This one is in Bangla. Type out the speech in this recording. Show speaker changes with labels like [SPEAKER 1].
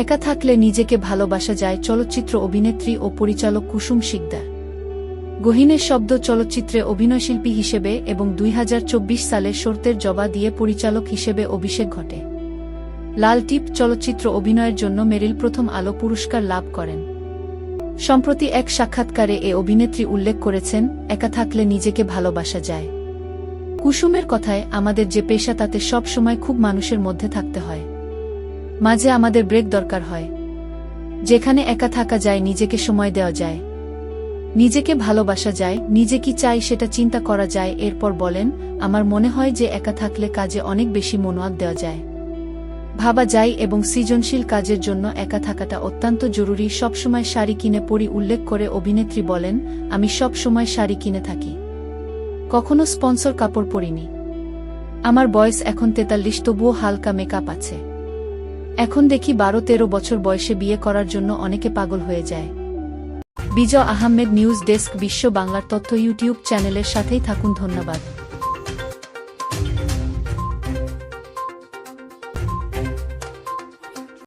[SPEAKER 1] একা থাকলে নিজেকে ভালোবাসা যায় চলচ্চিত্র অভিনেত্রী ও পরিচালক কুসুম শিকদার। গহীনের শব্দ চলচ্চিত্রে অভিনয়শিল্পী হিসেবে এবং ২০২৪ সালে শর্তের জবা দিয়ে পরিচালক হিসেবে অভিষেক ঘটে। লাল টিপ চলচ্চিত্র অভিনয়ের জন্য মেরিল প্রথম আলো পুরস্কার লাভ করেন। সম্প্রতি এক সাক্ষাৎকারে এ অভিনেত্রী উল্লেখ করেছেন, একা থাকলে নিজেকে ভালোবাসা যায়। কুসুমের কথায়, আমাদের যে পেশা তাতে সব সময় খুব মানুষের মধ্যে থাকতে হয়। মাঝে আমাদের ব্রেক দরকার হয়, যেখানে একা থাকা যায়, নিজেকে সময় দেওয়া যায়, নিজেকে ভালোবাসা যায়, নিজে কি চাই সেটা চিন্তা করা যায়। এরপর বলেন, আমার মনে হয় যে একা থাকলে কাজে অনেক বেশি মনোযোগ দেওয়া যায়, ভাবা যায় এবং সৃজনশীল কাজের জন্য একা থাকাটা অত্যন্ত জরুরি। সবসময় শাড়ি কিনে পরি উল্লেখ করে অভিনেত্রী বলেন, আমি সব সময় শাড়ি কিনে থাকি, কখনো স্পন্সর কাপড় পরিনি। আমার বয়স এখন ৪৩, তবুও হালকা মেকআপ আছে। এখন দেখি ১২-১৩ বছর বয়সে বিয়ে করার জন্য অনেকে পাগল হয়ে যায়। বিজয় আহমেদ, নিউজ ডেস্ক, বিশ্ব বাংলার তথ্য ইউটিউব চ্যানেলের সাথেই থাকুন। ধন্যবাদ।